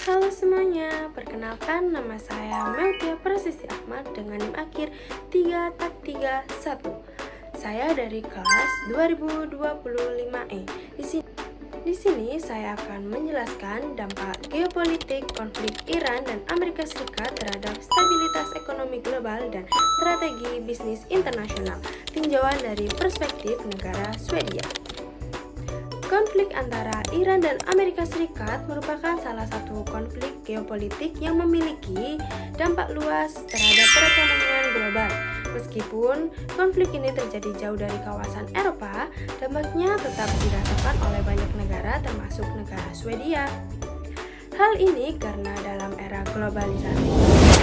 Halo semuanya, perkenalkan nama saya Meltia Prasisi Ahmad dengan NIM akhir 341. Saya dari kelas 2025E. Di sini saya akan menjelaskan dampak geopolitik konflik Iran dan Amerika Serikat terhadap stabilitas ekonomi global dan strategi bisnis internasional. Tinjauan dari perspektif negara Swedia. Konflik antara Iran dan Amerika Serikat merupakan salah satu konflik geopolitik yang memiliki dampak luas terhadap perekonomian global. Meskipun konflik ini terjadi jauh dari kawasan Eropa, dampaknya tetap dirasakan oleh banyak negara termasuk negara Swedia. Hal ini karena dalam era globalisasi,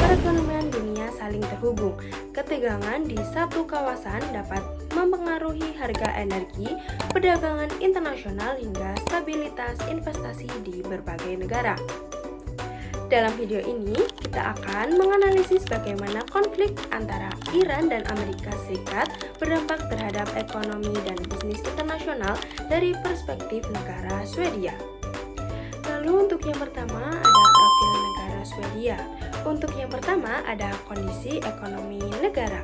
perekonomian dunia saling terhubung. Ketegangan di satu kawasan dapat mempengaruhi harga energi, perdagangan internasional hingga stabilitas investasi di berbagai negara. Dalam video ini, kita akan menganalisis bagaimana konflik antara Iran dan Amerika Serikat berdampak terhadap ekonomi dan bisnis internasional dari perspektif negara Swedia. Lalu untuk yang pertama ada profil negara Swedia. Untuk yang pertama ada kondisi ekonomi negara.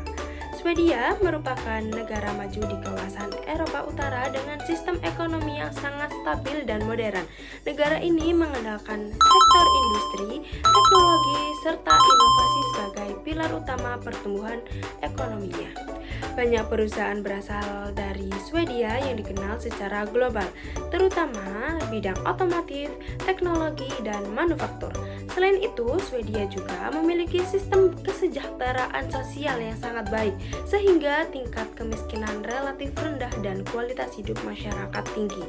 Swedia merupakan negara maju di kawasan Eropa Utara dengan sistem ekonomi yang sangat stabil dan modern. Negara ini mengandalkan sektor industri, teknologi, serta inovasi sebagai pilar utama pertumbuhan ekonominya. Banyak perusahaan berasal dari Swedia yang dikenal secara global, terutama bidang otomotif, teknologi, dan manufaktur. Selain itu, Swedia juga memiliki sistem kesejahteraan sosial yang sangat baik, sehingga tingkat kemiskinan relatif rendah dan kualitas hidup masyarakat tinggi.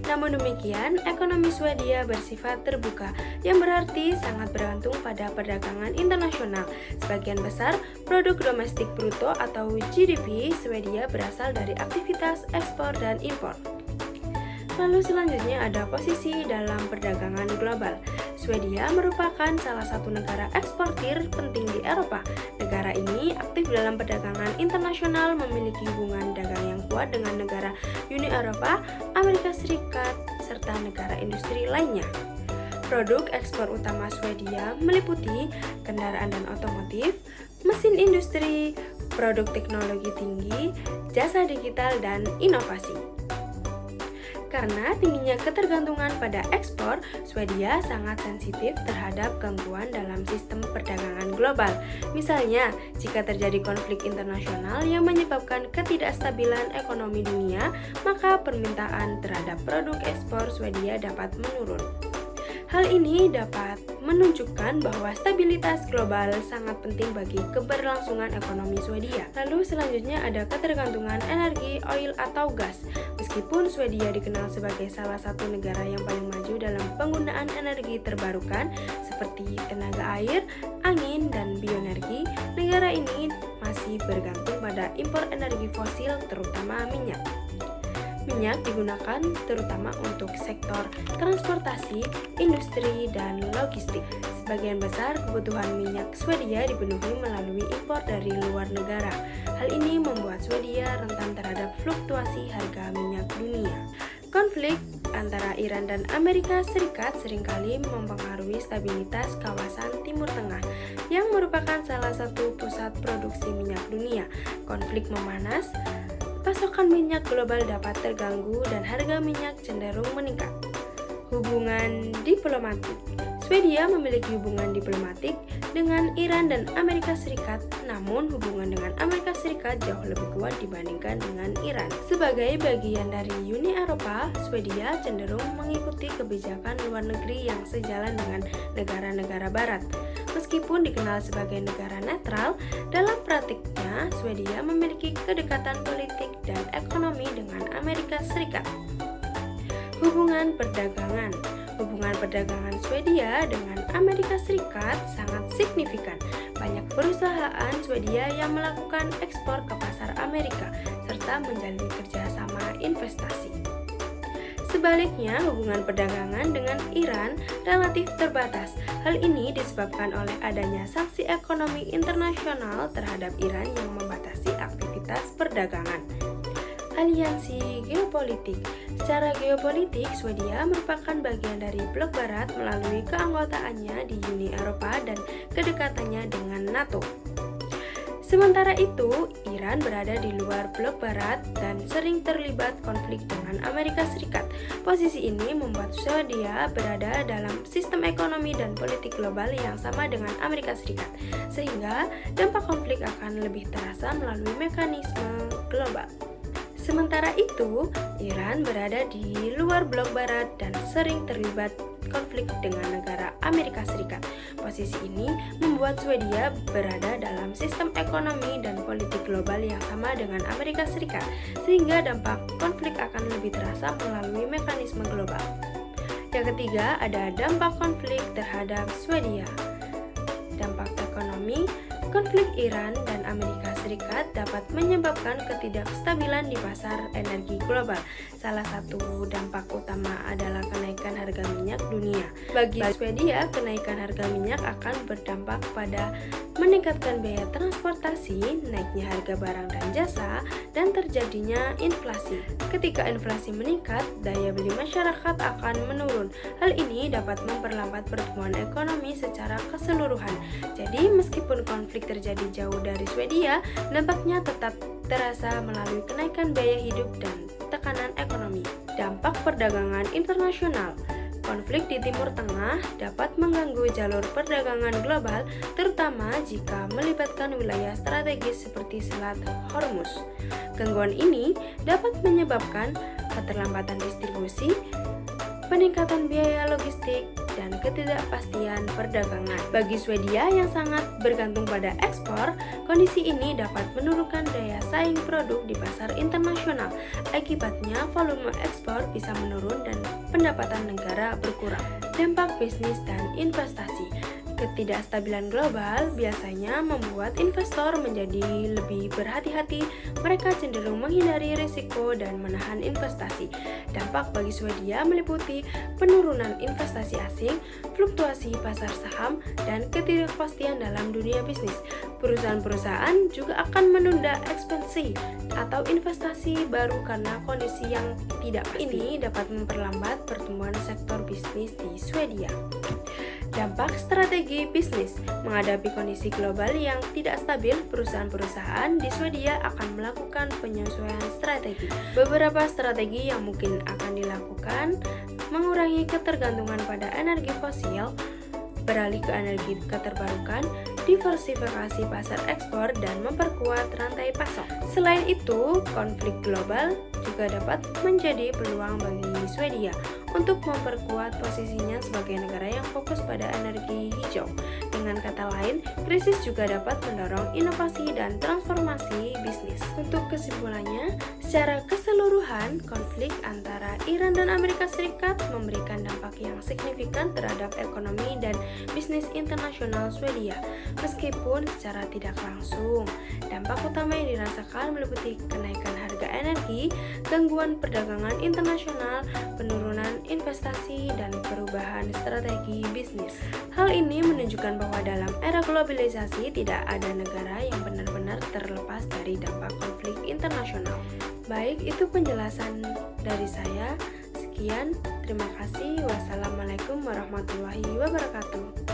Namun demikian, ekonomi Swedia bersifat terbuka, yang berarti sangat bergantung pada perdagangan internasional. Sebagian besar produk domestik bruto atau GDP Swedia berasal dari aktivitas ekspor dan impor. Lalu selanjutnya ada posisi dalam perdagangan global. Swedia merupakan salah satu negara eksportir penting di Eropa. Negara ini aktif dalam perdagangan internasional, memiliki hubungan dagang yang kuat dengan negara Uni Eropa, Amerika Serikat, serta negara industri lainnya. Produk ekspor utama Swedia meliputi kendaraan dan otomotif, mesin industri, produk teknologi tinggi, jasa digital, dan inovasi. Karena tingginya ketergantungan pada ekspor, Swedia sangat sensitif terhadap gangguan dalam sistem perdagangan global. Misalnya, jika terjadi konflik internasional yang menyebabkan ketidakstabilan ekonomi dunia, maka permintaan terhadap produk ekspor Swedia dapat menurun. Hal ini dapat menunjukkan bahwa stabilitas global sangat penting bagi keberlangsungan ekonomi Swedia. Lalu selanjutnya ada ketergantungan energi, oil atau gas. Meskipun Swedia dikenal sebagai salah satu negara yang paling maju dalam penggunaan energi terbarukan seperti tenaga air, angin, dan bioenergi, negara ini masih bergantung pada impor energi fosil terutama minyak. Minyak digunakan terutama untuk sektor transportasi, industri, dan logistik. Sebagian besar kebutuhan minyak Swedia dipenuhi melalui impor dari luar negara. Hal ini membuat Swedia rentan terhadap fluktuasi harga minyak dunia. Konflik antara Iran dan Amerika Serikat seringkali mempengaruhi stabilitas kawasan Timur Tengah, yang merupakan salah satu pusat produksi minyak dunia. Konflik memanas, pasokan minyak global dapat terganggu dan harga minyak cenderung meningkat. Hubungan diplomatik. Swedia memiliki hubungan diplomatik dengan Iran dan Amerika Serikat, namun hubungan dengan Amerika Serikat jauh lebih kuat dibandingkan dengan Iran. Sebagai bagian dari Uni Eropa, Swedia cenderung mengikuti kebijakan luar negeri yang sejalan dengan negara-negara barat. Meskipun dikenal sebagai negara netral, dalam praktiknya Swedia memiliki kedekatan politik dan ekonomi dengan Amerika Serikat. Hubungan perdagangan. Hubungan perdagangan Swedia dengan Amerika Serikat sangat signifikan. Banyak perusahaan Swedia yang melakukan ekspor ke pasar Amerika serta menjalin kerjasama investasi. Sebaliknya, hubungan perdagangan dengan Iran relatif terbatas. Hal ini disebabkan oleh adanya sanksi ekonomi internasional terhadap Iran yang membatasi aktivitas perdagangan. Aliansi geopolitik. Secara geopolitik, Swedia merupakan bagian dari blok barat melalui keanggotaannya di Uni Eropa dan kedekatannya dengan NATO. Sementara itu, Iran berada di luar blok barat dan sering terlibat konflik dengan Amerika Serikat. Posisi ini membuat Swedia berada dalam sistem ekonomi dan politik global yang sama dengan Amerika Serikat, sehingga dampak konflik akan lebih terasa melalui mekanisme global. Sementara itu, Iran berada di luar blok barat dan sering terlibat konflik dengan negara Amerika Serikat. Posisi ini membuat Swedia berada dalam sistem ekonomi dan politik global yang sama dengan Amerika Serikat, sehingga dampak konflik akan lebih terasa melalui mekanisme global. Yang ketiga, ada dampak konflik terhadap Swedia. Dampak ekonomi. Konflik Iran dan Amerika Serikat dapat menyebabkan ketidakstabilan di pasar energi global. Salah satu dampak utama adalah kenaikan harga minyak dunia. Bagi Swedia, kenaikan harga minyak akan berdampak pada meningkatkan biaya transportasi, naiknya harga barang dan jasa, dan terjadinya inflasi. Ketika inflasi meningkat, daya beli masyarakat akan menurun. Hal ini dapat memperlambat pertumbuhan ekonomi secara keseluruhan. Jadi, meskipun konflik terjadi jauh dari Swedia, dampaknya tetap terasa melalui kenaikan biaya hidup dan tekanan ekonomi. Dampak perdagangan internasional. Konflik di Timur Tengah dapat mengganggu jalur perdagangan global, terutama jika melibatkan wilayah strategis seperti Selat Hormuz. Gangguan ini dapat menyebabkan keterlambatan distribusi, peningkatan biaya logistik, dan ketidakpastian perdagangan. Bagi Swedia yang sangat bergantung pada ekspor, kondisi ini dapat menurunkan daya saing produk di pasar internasional. Akibatnya, volume ekspor bisa menurun dan pendapatan negara berkurang. Dampak bisnis dan investasi. Ketidakstabilan global biasanya membuat investor menjadi lebih berhati-hati. Mereka cenderung menghindari risiko dan menahan investasi. Dampak bagi Swedia meliputi penurunan investasi asing, fluktuasi pasar saham, dan ketidakpastian dalam dunia bisnis. Perusahaan-perusahaan juga akan menunda ekspansi atau investasi baru karena kondisi yang tidak pasti. Ini dapat memperlambat pertumbuhan sektor bisnis di Swedia. Dampak strategi bisnis. Menghadapi kondisi global yang tidak stabil, perusahaan-perusahaan di Swedia akan melakukan penyesuaian strategi. Beberapa strategi yang mungkin akan dilakukan: mengurangi ketergantungan pada energi fosil, beralih ke energi terbarukan, diversifikasi pasar ekspor, dan memperkuat rantai pasok. Selain itu, konflik global juga dapat menjadi peluang bagi Swedia untuk memperkuat posisinya sebagai negara yang fokus pada energi hijau. Dengan kata lain, krisis juga dapat mendorong inovasi dan transformasi bisnis. Untuk kesimpulannya, secara keseluruhan, konflik antara Iran dan Amerika Serikat memberikan dampak yang signifikan terhadap ekonomi dan bisnis internasional Swedia. Meskipun secara tidak langsung, dampak utama yang dirasakan meliputi kenaikan harga energi, gangguan perdagangan internasional, penurunan investasi, dan perubahan strategi bisnis. Hal ini menunjukkan bahwa dalam era globalisasi tidak ada negara yang benar-benar terlepas dari dampak konflik internasional. Baik, itu penjelasan dari saya. Sekian, terima kasih. Wassalamualaikum warahmatullahi wabarakatuh.